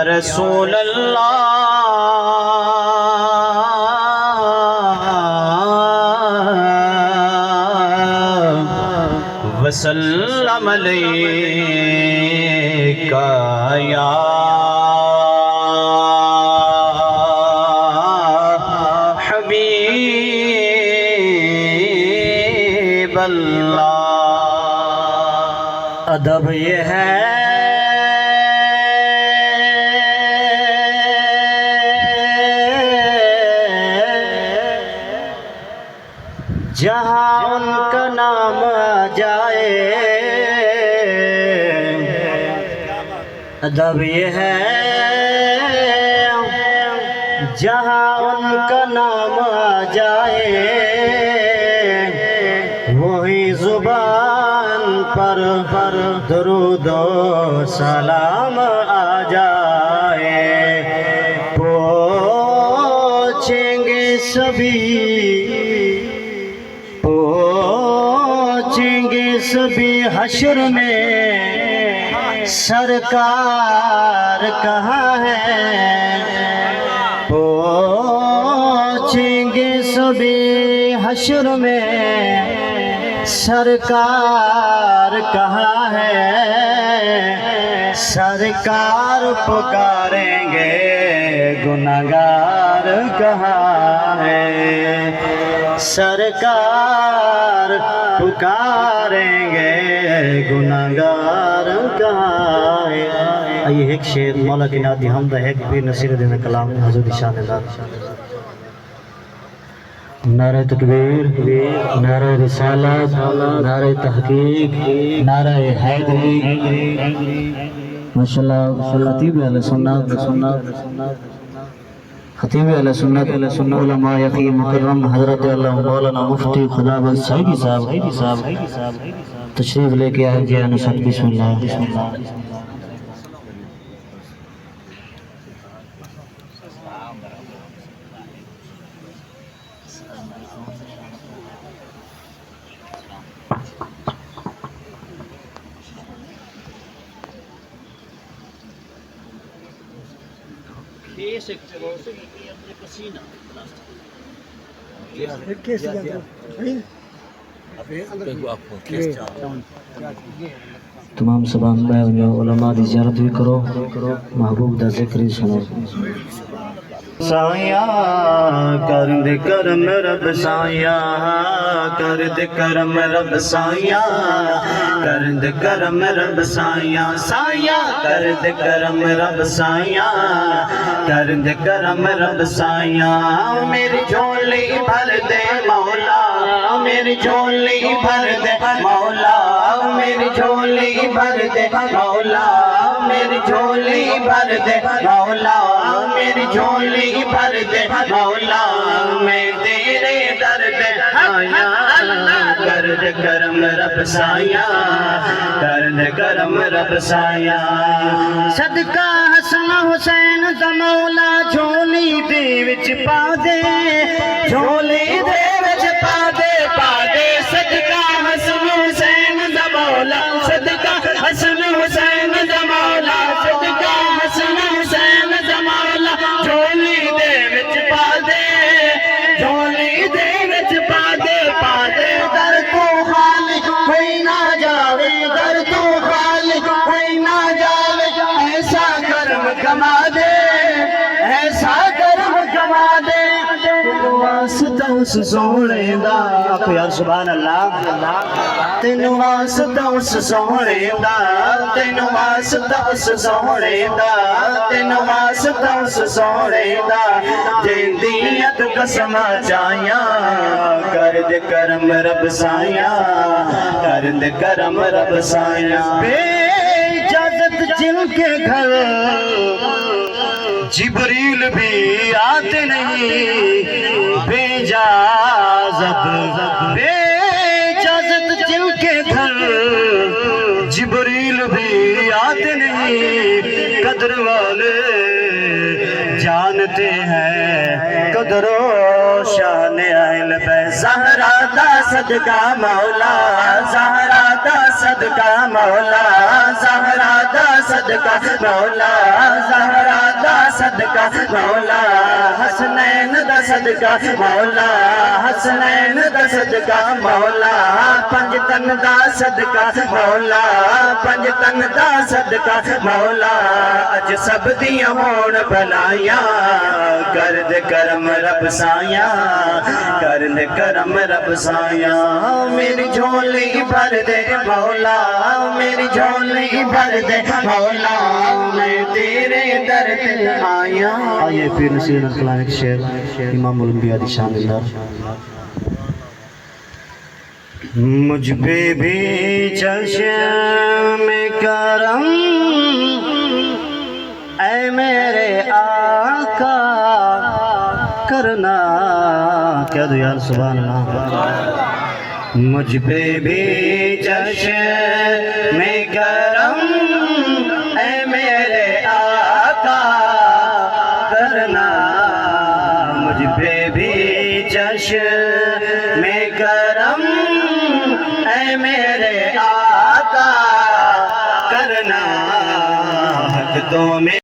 رسول اللہ وسلم علیکہ یا حبیب اللہ۔ ادب یہ ہے جہاں ان کا نام آ جائے، ادب یہ ہے جہاں ان کا نام آ جائے، وہی زبان پر درود و سلام آ جائے، پہنچیں گے سبھی حشر میں، سرکار کہاں ہے؟ پہنچیں گے سبھی حشر میں، سرکار کہاں ہے؟ سرکار پکاریں گے گناہگار کہاں ہے؟ سرکار پکاریں گے گناہگار کہاں ہے؟ آئیے ایک شعر مولا کی نعت حمد ہے، ایک پیر نصیر الدین کلام حضور شان اللہ۔ نعرہ تکبیر، نعرہ رسالت، نعرہ تحقیق، نعرہ حیدری۔ ماشاءاللہ خطیب اہل سنت، خطیب اہل سنت علماء یقی مکرم حضرت اللہ مولانا مفتی خدا بخش سعیدی صاحب تشریف لے کے آئے جی نصرت۔ بسم اللہ۔ تمام سبان بھائی علماء دی زیارت بھی کرو، محبوب دا ذکر سنو۔ سایہ کرد کرم رب سایہ، کرد کرم رب سایہ، کرد کرم رب سایہ، سایہ کرد کرم رب سایہ، کرد کرم رب سایہ۔ میری جھولی بھر دے مولا، میری جھولی بھر دے مولا، میری جھولی بھر دے مولا، میری جھولی بھر دے مولا، میری جھولی بھر دے مولا، میں تیرے در پہ آیا، کرد کرم رب سایہ، کرد کرم رب سایہ۔ صدقہ حسن حسین دا مولا جھولی دے وچ پا دے، جھولی دے وچ پا دے، پا دے۔ صدقہ حسن حسین دا مولا، صدقہ حسن حسین دا مولا، صدقہ حسن حسین دا مولا، جھولی دے وچ پا دے، جھولی دے وچ پا دے، پا دے۔ در تو خالی کوئی نہ جاوے، در تو خالی کوئی نہ جاوے، ایسا کرم کما دے، ایسا کرم کما دے۔ تینو واسطہ اس سونے دا، آخو یار سبحان اللہ۔ تینو واسطہ اس سونے دا، تینو واسطہ اس سونے دا، تینو واسطہ اس سونے دا، جیندیت قسم چاہیاں، کرد کرم رب سایہ، کرد کرم رب سایہ۔ بے اجازت جن کے گھر جبریل بھی آتے نہیں، بے اجازت، بے اجازت جن کے گھر جبریل بھی آتے نہیں، قدر والے جانتے ہیں قدر و شان اہل بیت۔ زہرا دا صدقہ مولا، زہرا دا صدقہ مولا، زہرا دا صدقہ مولا، زہرا صدقہ مولا حسنین دا صدقہ مولا حسنین دا صدقہ مولا پنج تن دا صدقہ مولا پنج تن دا صدقہ مولا اج سب دیاں ہون بھلائیاں کر دے کرم رب سایاں کر دے کرم رب سایاں میری جھولی بھر دے مولا میری جھولی بھر دے مولا میں تیرے در تے آیا. آئیے پیر نصیر الکلام ایک شعر امام الانبیاء دی شان اندر. مجھ پہ بھی چشم کرم اے میرے آقا کرنا. کہہ دو یار سبحان اللہ. مجھ پہ بھی چشم کرم اے میرے آقا کرنا. مجھ پہ بھی چشم کرم اے میرے آقا کرنا. حق تو میں